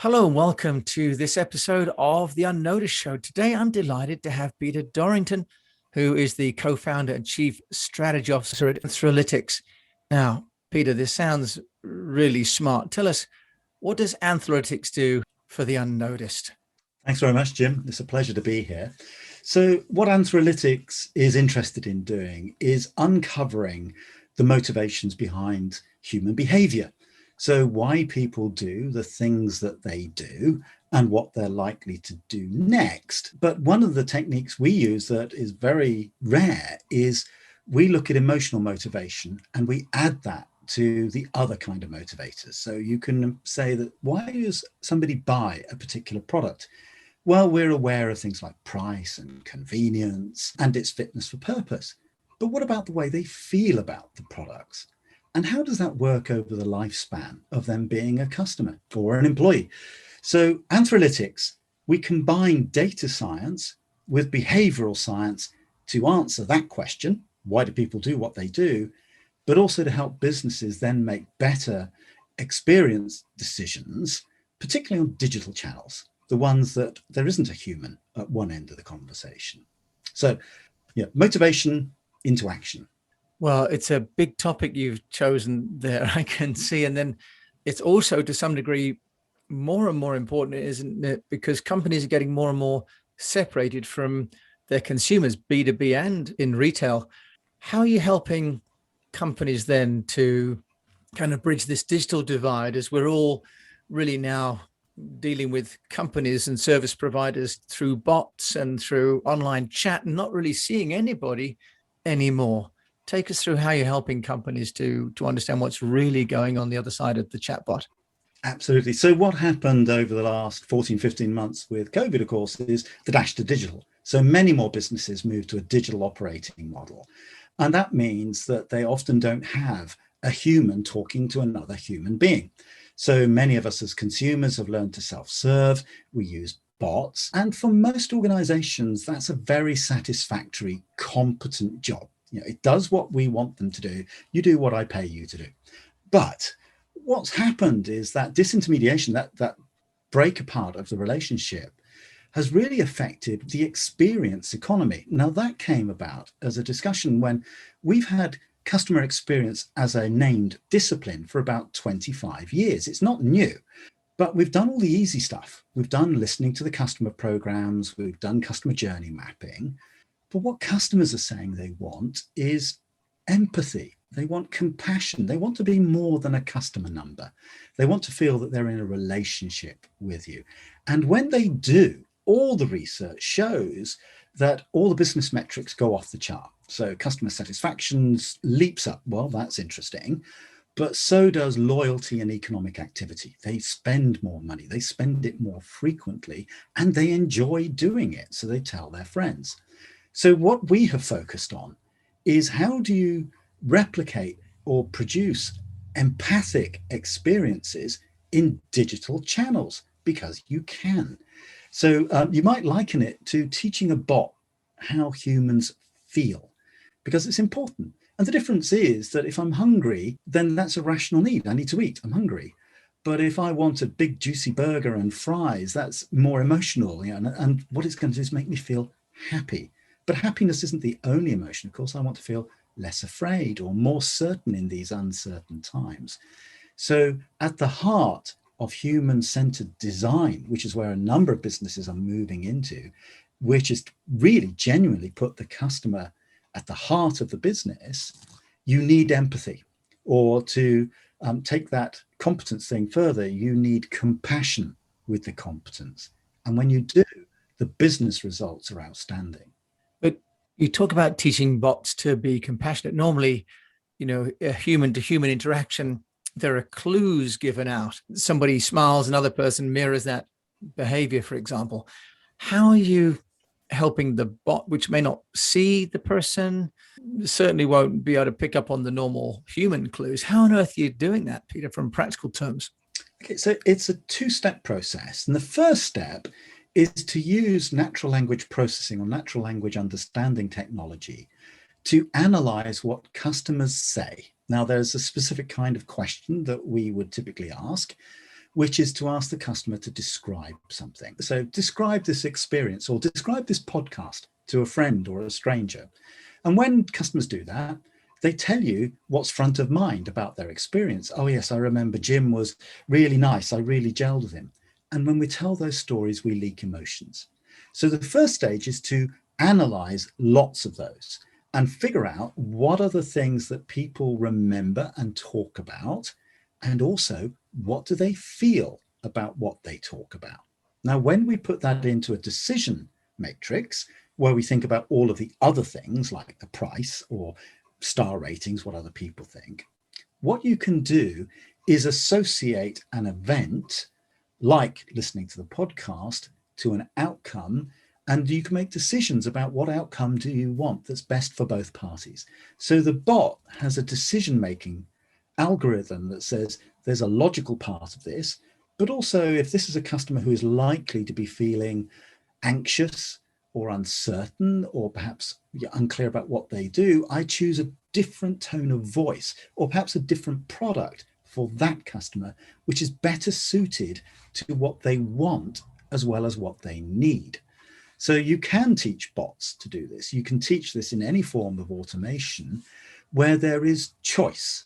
Hello and welcome to this episode of the UnNoticed Show. Today, I'm delighted to have Peter Dorrington, who is the co-founder and chief strategy officer at Anthrolytics. Now, Peter, this sounds really smart. Tell us, what does Anthrolytics do for the unnoticed? Thanks very much, Jim. It's a pleasure to be here. So what Anthrolytics is interested in doing is uncovering the motivations behind human behavior. So why people do the things that they do and what they're likely to do next. But one of the techniques we use that is very rare is we look at emotional motivation and we add that to the other kind of motivators. So you can say that why does somebody buy a particular product? Well, we're aware of things like price and convenience and its fitness for purpose. But what about the way they feel about the products? And how does that work over the lifespan of them being a customer or an employee? So Anthrolytics, we combine data science with behavioral science to answer that question, why do people do what they do, but also to help businesses then make better experience decisions, particularly on digital channels, the ones that there isn't a human at one end of the conversation. So yeah, motivation into action. Well, it's a big topic you've chosen there, I can see. And then it's also to some degree more and more important, isn't it? Because companies are getting more and more separated from their consumers, B2B and in retail. How are you helping companies then to kind of bridge this digital divide as we're all really now dealing with companies and service providers through bots and through online chat and not really seeing anybody anymore? Take us through how you're helping companies to understand what's really going on the other side of the chatbot. Absolutely. So what happened over the last 14, 15 months with COVID, of course, is the dash to digital. So many more businesses moved to a digital operating model. And that means that they often don't have a human talking to another human being. So many of us as consumers have learned to self-serve. We use bots. And for most organizations, that's a very satisfactory, competent job. You know, it does what we want them to do. You do what I pay you to do. But what's happened is that disintermediation, that break apart of the relationship, has really affected the experience economy. Now, that came about as a discussion when we've had customer experience as a named discipline for about 25 years. It's not new, but we've done all the easy stuff. We've done listening to the customer programs, we've done customer journey mapping. But what customers are saying they want is empathy. They want compassion. They want to be more than a customer number. They want to feel that they're in a relationship with you. And when they do, all the research shows that all the business metrics go off the chart. So customer satisfaction leaps up. Well, that's interesting. But so does loyalty and economic activity. They spend more money. They spend it more frequently, and they enjoy doing it. So they tell their friends. So what we have focused on is how do you replicate or produce empathic experiences in digital channels? Because you can. So you might liken it to teaching a bot how humans feel, because it's important. And the difference is that if I'm hungry, then that's a rational need. I need to eat, I'm hungry. But if I want a big juicy burger and fries, that's more emotional. You know, and what it's going to do is make me feel happy. But happiness isn't the only emotion. Of course, I want to feel less afraid or more certain in these uncertain times. So at the heart of human-centered design, which is where a number of businesses are moving into, which is really genuinely put the customer at the heart of the business, you need empathy. Or to take that competence thing further, you need compassion with the competence. And when you do, the business results are outstanding. But you talk about teaching bots to be compassionate. Normally, a human to human interaction, there are clues given out. Somebody smiles, another person mirrors that behavior, for example. How are you helping the bot, which may not see the person, certainly won't be able to pick up on the normal human clues? How on earth are you doing that, Peter, from practical terms? Okay, so it's a two-step process. And the first step is to use natural language processing or natural language understanding technology to analyze what customers say. Now, there's a specific kind of question that we would typically ask, which is to ask the customer to describe something. So describe this experience or describe this podcast to a friend or a stranger. And when customers do that, they tell you what's front of mind about their experience. Oh yes, I remember Jim was really nice. I really gelled with him. And when we tell those stories, we leak emotions. So the first stage is to analyze lots of those and figure out what are the things that people remember and talk about, and also what do they feel about what they talk about. Now, when we put that into a decision matrix, where we think about all of the other things like the price or star ratings, what other people think, what you can do is associate an event like listening to the podcast to an outcome, and you can make decisions about what outcome do you want that's best for both parties. So the bot has a decision-making algorithm that says there's a logical part of this, but also if this is a customer who is likely to be feeling anxious or uncertain or perhaps unclear about what they do, I choose a different tone of voice or perhaps a different product for that customer, which is better suited to what they want as well as what they need. So you can teach bots to do this. You can teach this in any form of automation where there is choice.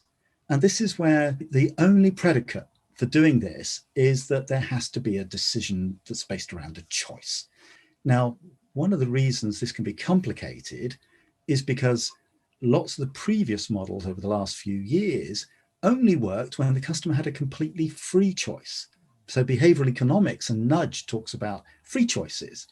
And this is where the only predicate for doing this is that there has to be a decision that's based around a choice. Now, one of the reasons this can be complicated is because lots of the previous models over the last few years only worked when the customer had a completely free choice. So behavioral economics and nudge talks about free choices,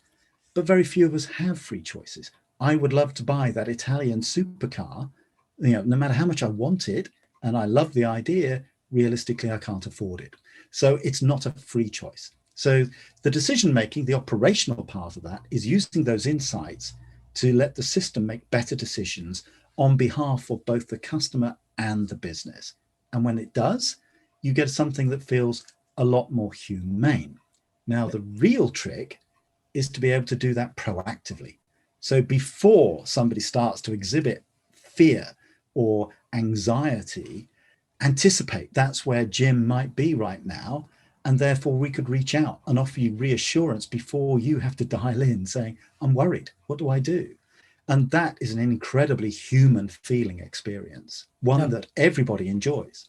but very few of us have free choices. I would love to buy that Italian supercar, no matter how much I want it, and I love the idea, realistically, I can't afford it. So it's not a free choice. So the decision making, the operational part of that is using those insights to let the system make better decisions on behalf of both the customer and the business. And when it does, you get something that feels a lot more humane. Now, the real trick is to be able to do that proactively. So before somebody starts to exhibit fear or anxiety, anticipate that's where Jim might be right now. And therefore we could reach out and offer you reassurance before you have to dial in saying, I'm worried, what do I do? And that is an incredibly human feeling experience, one that everybody enjoys.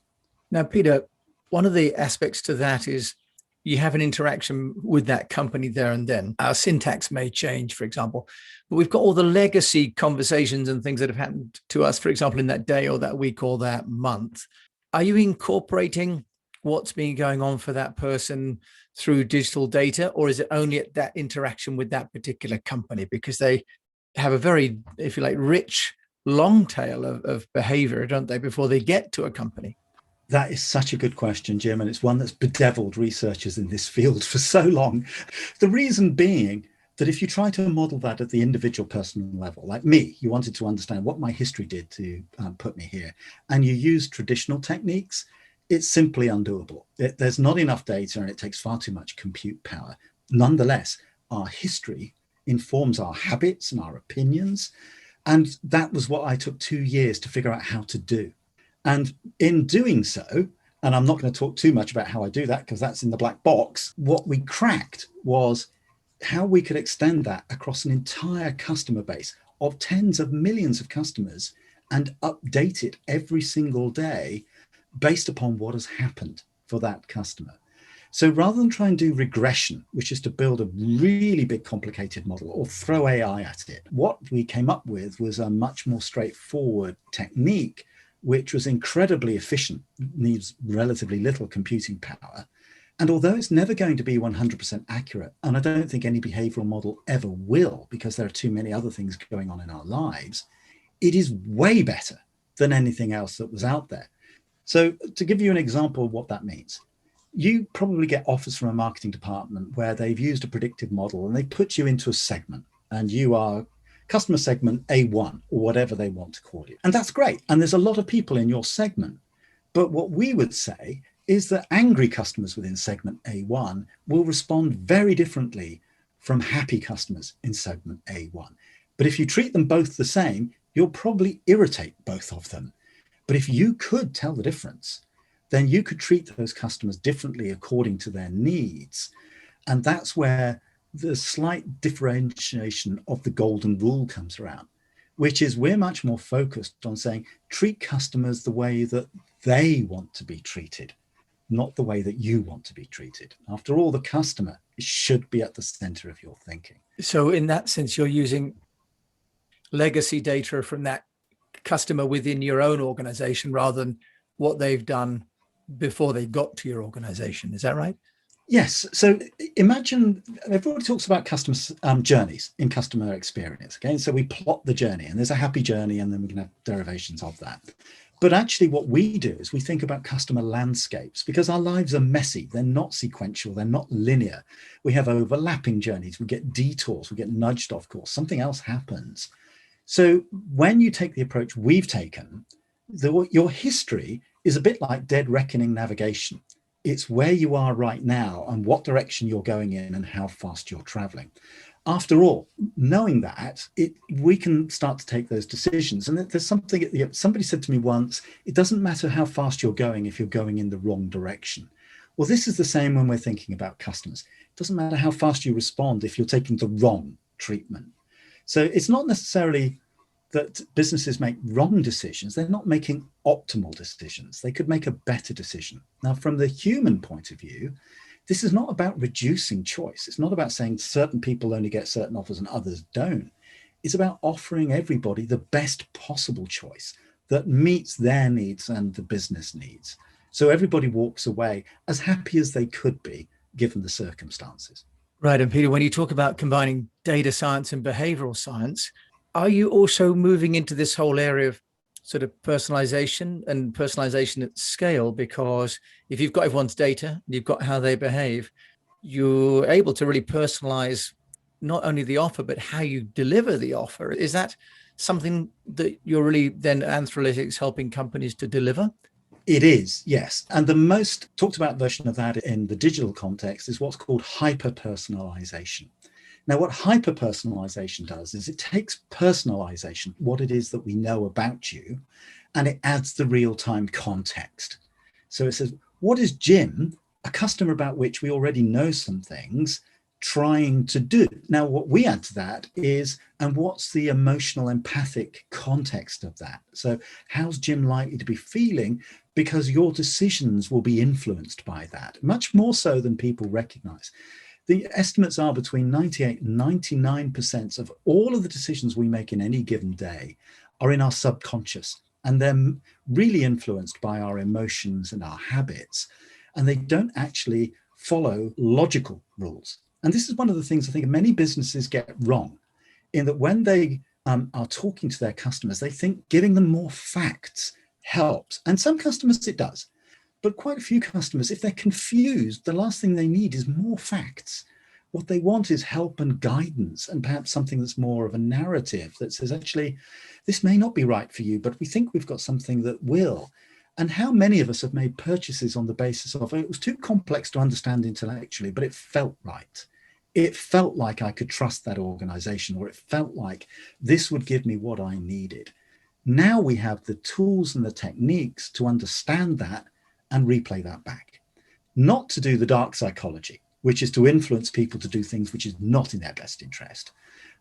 Now, Peter, one of the aspects to that is you have an interaction with that company there and then. Our syntax may change, for example, but we've got all the legacy conversations and things that have happened to us, for example, in that day or that week or that month. Are you incorporating what's been going on for that person through digital data, or is it only at that interaction with that particular company? Because they have a very, if you like, rich long tail of behavior, don't they, before they get to a company? That is such a good question, Jim, and it's one that's bedeviled researchers in this field for so long. The reason being that if you try to model that at the individual personal level, like me, you wanted to understand what my history did to put me here, and you use traditional techniques, it's simply undoable. There's not enough data and it takes far too much compute power. Nonetheless, our history informs our habits and our opinions. And that was what I took 2 years to figure out how to do. And in doing so, and I'm not going to talk too much about how I do that because that's in the black box, what we cracked was how we could extend that across an entire customer base of tens of millions of customers and update it every single day based upon what has happened for that customer. So rather than try and do regression, which is to build a really big complicated model or throw AI at it, what we came up with was a much more straightforward technique, which was incredibly efficient, needs relatively little computing power. And although it's never going to be 100% accurate, and I don't think any behavioral model ever will, because there are too many other things going on in our lives, it is way better than anything else that was out there. So to give you an example of what that means, you probably get offers from a marketing department where they've used a predictive model and they put you into a segment and you are customer segment A1 or whatever they want to call it. And that's great. And there's a lot of people in your segment. But what we would say is that angry customers within segment A1 will respond very differently from happy customers in segment A1. But if you treat them both the same, you'll probably irritate both of them. But if you could tell the difference, then you could treat those customers differently according to their needs. And that's where the slight differentiation of the golden rule comes around, which is we're much more focused on saying, treat customers the way that they want to be treated, not the way that you want to be treated. After all, the customer should be at the center of your thinking. So in that sense, you're using legacy data from that customer within your own organization rather than what they've done before they got to your organization. Is that right? Yes. So imagine, everybody talks about customer journeys in customer experience. Okay. So we plot the journey and there's a happy journey and then we can have derivations of that. But actually what we do is we think about customer landscapes because our lives are messy. They're not sequential. They're not linear. We have overlapping journeys. We get detours. We get nudged off course. Something else happens. So when you take the approach we've taken, your history is a bit like dead reckoning navigation. It's where you are right now and what direction you're going in and how fast you're traveling. After all, knowing that, we can start to take those decisions. And there's something, somebody said to me once, it doesn't matter how fast you're going if you're going in the wrong direction. Well, this is the same when we're thinking about customers. It doesn't matter how fast you respond if you're taking the wrong treatment. So it's not necessarily that businesses make wrong decisions. They're not making optimal decisions. They could make a better decision. Now, from the human point of view, this is not about reducing choice. It's not about saying certain people only get certain offers and others don't. It's about offering everybody the best possible choice that meets their needs and the business needs. So everybody walks away as happy as they could be given the circumstances. Right. And Peter, when you talk about combining data science and behavioral science, are you also moving into this whole area of sort of personalization and personalization at scale? Because if you've got everyone's data, you've got how they behave, you're able to really personalize not only the offer, but how you deliver the offer. Is that something that you're really then Anthrolytics helping companies to deliver? It is, yes. And the most talked about version of that in the digital context is what's called hyper-personalization. Now, what hyper-personalization does is it takes personalization, what it is that we know about you, and it adds the real-time context. So it says, what is Jim, a customer about which we already know some things, trying to do? Now, what we add to that is, and what's the emotional, empathic context of that? So how's Jim likely to be feeling? Because your decisions will be influenced by that, much more so than people recognize. The estimates are between 98 and 99% of all of the decisions we make in any given day are in our subconscious, and they're really influenced by our emotions and our habits, and they don't actually follow logical rules. And this is one of the things I think many businesses get wrong, in that when they are talking to their customers, they think giving them more facts helps. And some customers it does. But quite a few customers, if they're confused, the last thing they need is more facts. What they want is help and guidance, and perhaps something that's more of a narrative that says, actually, this may not be right for you, but we think we've got something that will. And how many of us have made purchases on the basis of, it was too complex to understand intellectually, but it felt right. It felt like I could trust that organization, or it felt like this would give me what I needed. Now we have the tools and the techniques to understand that and replay that back. Not to do the dark psychology, which is to influence people to do things which is not in their best interest,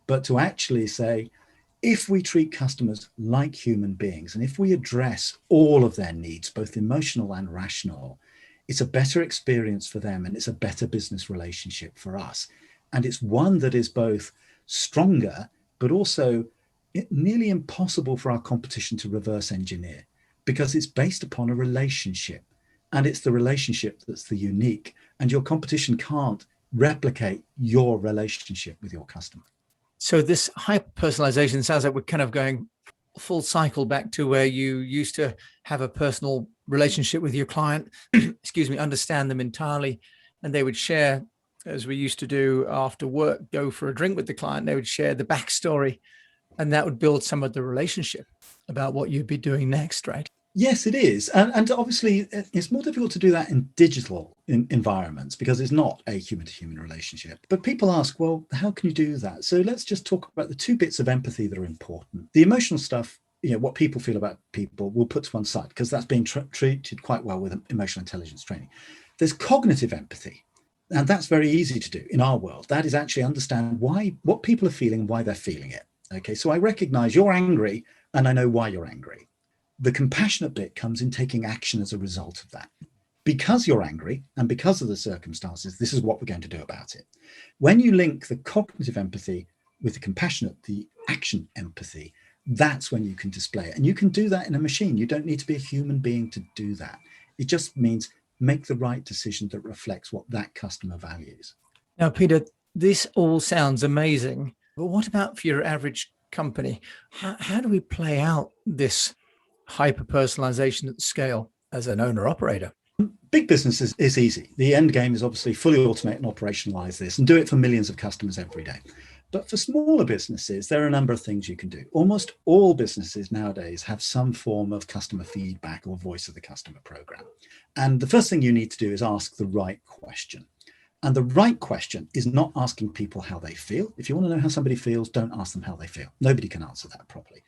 but to actually say, if we treat customers like human beings, and if we address all of their needs, both emotional and rational, it's a better experience for them and it's a better business relationship for us. And it's one that is both stronger, but also nearly impossible for our competition to reverse engineer, because it's based upon a relationship. And it's the relationship that's the unique, and your competition can't replicate your relationship with your customer. So this hyper personalization sounds like we're kind of going full cycle back to where you used to have a personal relationship with your client, excuse me, understand them entirely. And they would share, as we used to do after work, go for a drink with the client. They would share the backstory, and that would build some of the relationship about what you'd be doing next, right? Yes, it is. And obviously, it's more difficult to do that in digital environments because it's not a human-to-human relationship. But people ask, well, how can you do that? So let's just talk about the two bits of empathy that are important. The emotional stuff, what people feel about people we'll put to one side, because that's being treated quite well with emotional intelligence training. There's cognitive empathy, and that's very easy to do in our world. That is actually understand what people are feeling, why they're feeling it. Okay, so I recognize you're angry and I know why you're angry. The compassionate bit comes in taking action as a result of that. Because you're angry and because of the circumstances, this is what we're going to do about it. When you link the cognitive empathy with the compassionate, the action empathy, that's when you can display it. And you can do that in a machine. You don't need to be a human being to do that. It just means make the right decision that reflects what that customer values. Now, Peter, this all sounds amazing, but what about for your average company? How do we play out this hyper personalization at scale as an owner operator? Big businesses is easy. The end game is obviously fully automate and operationalize this and do it for millions of customers every day. But for smaller businesses, there are a number of things you can do. Almost all businesses nowadays have some form of customer feedback or voice of the customer program. And the first thing you need to do is ask the right question. And the right question is not asking people how they feel. If you want to know how somebody feels, don't ask them how they feel. Nobody can answer that properly.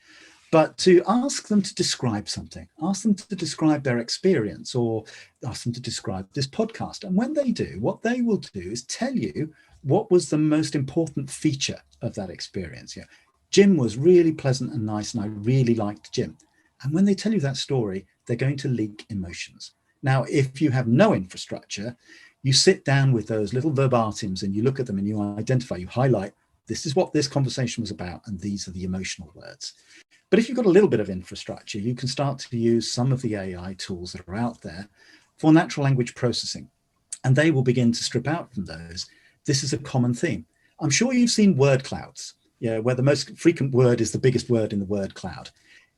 But to ask them to describe something, ask them to describe their experience, or ask them to describe this podcast. And when they do, what they will do is tell you what was the most important feature of that experience. Jim was really pleasant and nice, and I really liked Jim. And when they tell you that story, they're going to leak emotions. Now, if you have no infrastructure, you sit down with those little verbatims and you look at them and you identify, you highlight, this is what this conversation was about, and these are the emotional words. But if you've got a little bit of infrastructure, you can start to use some of the AI tools that are out there for natural language processing, and they will begin to strip out from those. This is a common theme. I'm sure you've seen word clouds, where the most frequent word is the biggest word in the word cloud.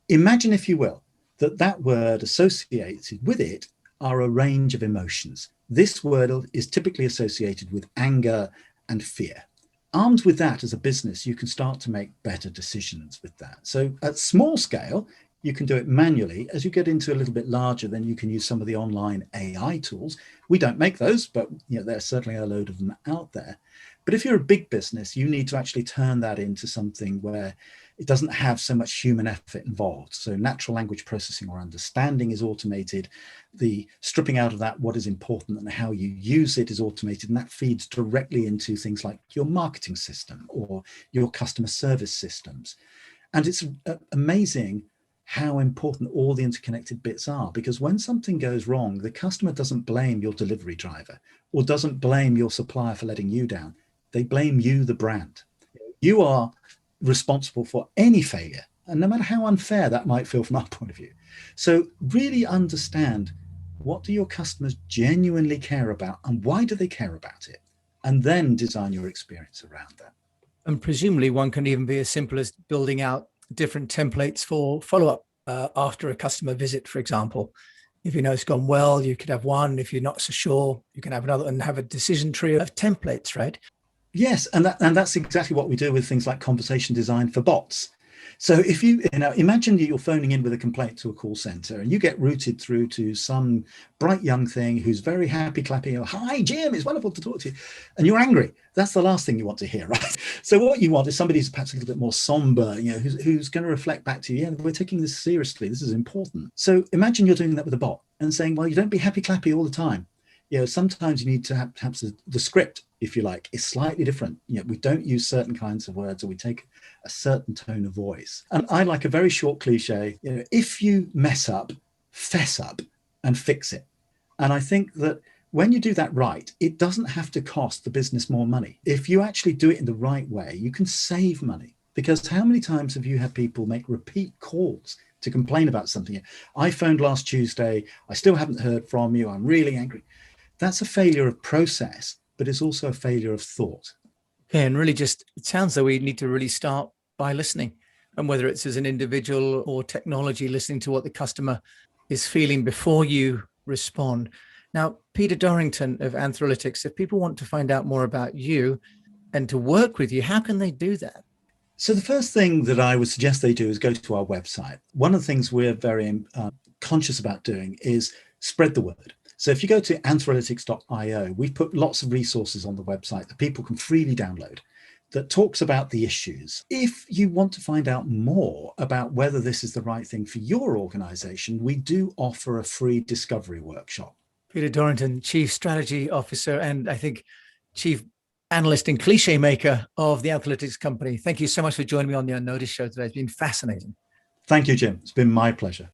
Imagine, if you will, that word associated with it are a range of emotions. This word is typically associated with anger and fear. Armed with that as a business, you can start to make better decisions with that. So at small scale, you can do it manually. As you get into a little bit larger, then you can use some of the online AI tools. We don't make those, but there's certainly a load of them out there. But if you're a big business, you need to actually turn that into something where it doesn't have so much human effort involved. So natural language processing or understanding is automated. The stripping out of that, what is important and how you use it, is automated. And that feeds directly into things like your marketing system or your customer service systems. And it's amazing how important all the interconnected bits are, because when something goes wrong, the customer doesn't blame your delivery driver or doesn't blame your supplier for letting you down. They blame you, the brand. You are responsible for any failure, and no matter how unfair that might feel from our point of view. So really understand, what do your customers genuinely care about and why do they care about it? And then design your experience around that. And presumably one can even be as simple as building out different templates for follow-up after a customer visit, for example. If you know it's gone well, you could have one. If you're not so sure, you can have another and have a decision tree of templates, right? Yes, and that's exactly what we do with things like conversation design for bots. So if you imagine that you're phoning in with a complaint to a call center and you get routed through to some bright young thing who's very happy, clapping, hi, Jim, it's wonderful to talk to you. And you're angry. That's the last thing you want to hear, right? So what you want is somebody who's perhaps a little bit more somber, who's going to reflect back to you, we're taking this seriously. This is important. So imagine you're doing that with a bot and saying, well, you don't be happy, clappy all the time. Sometimes you need to have perhaps the script, if you like, is slightly different. We don't use certain kinds of words, or we take a certain tone of voice. And I like a very short cliche, if you mess up, fess up and fix it. And I think that when you do that right, it doesn't have to cost the business more money. If you actually do it in the right way, you can save money. Because how many times have you had people make repeat calls to complain about something? I phoned last Tuesday, I still haven't heard from you, I'm really angry. That's a failure of process, but it's also a failure of thought. Okay, and really it sounds like we need to really start by listening. And whether it's as an individual or technology, listening to what the customer is feeling before you respond. Now, Peter Dorrington of Anthrolytics, if people want to find out more about you and to work with you, how can they do that? So the first thing that I would suggest they do is go to our website. One of the things we're very conscious about doing is spread the word. So if you go to anthrolytics.io, we've put lots of resources on the website that people can freely download that talks about the issues. If you want to find out more about whether this is the right thing for your organization, we do offer a free discovery workshop. Peter Dorrington, Chief Strategy Officer, and I think Chief Analyst and Cliche Maker of the Anthrolytics company. Thank you so much for joining me on the UnNoticed show today. It's been fascinating. Thank you, Jim. It's been my pleasure.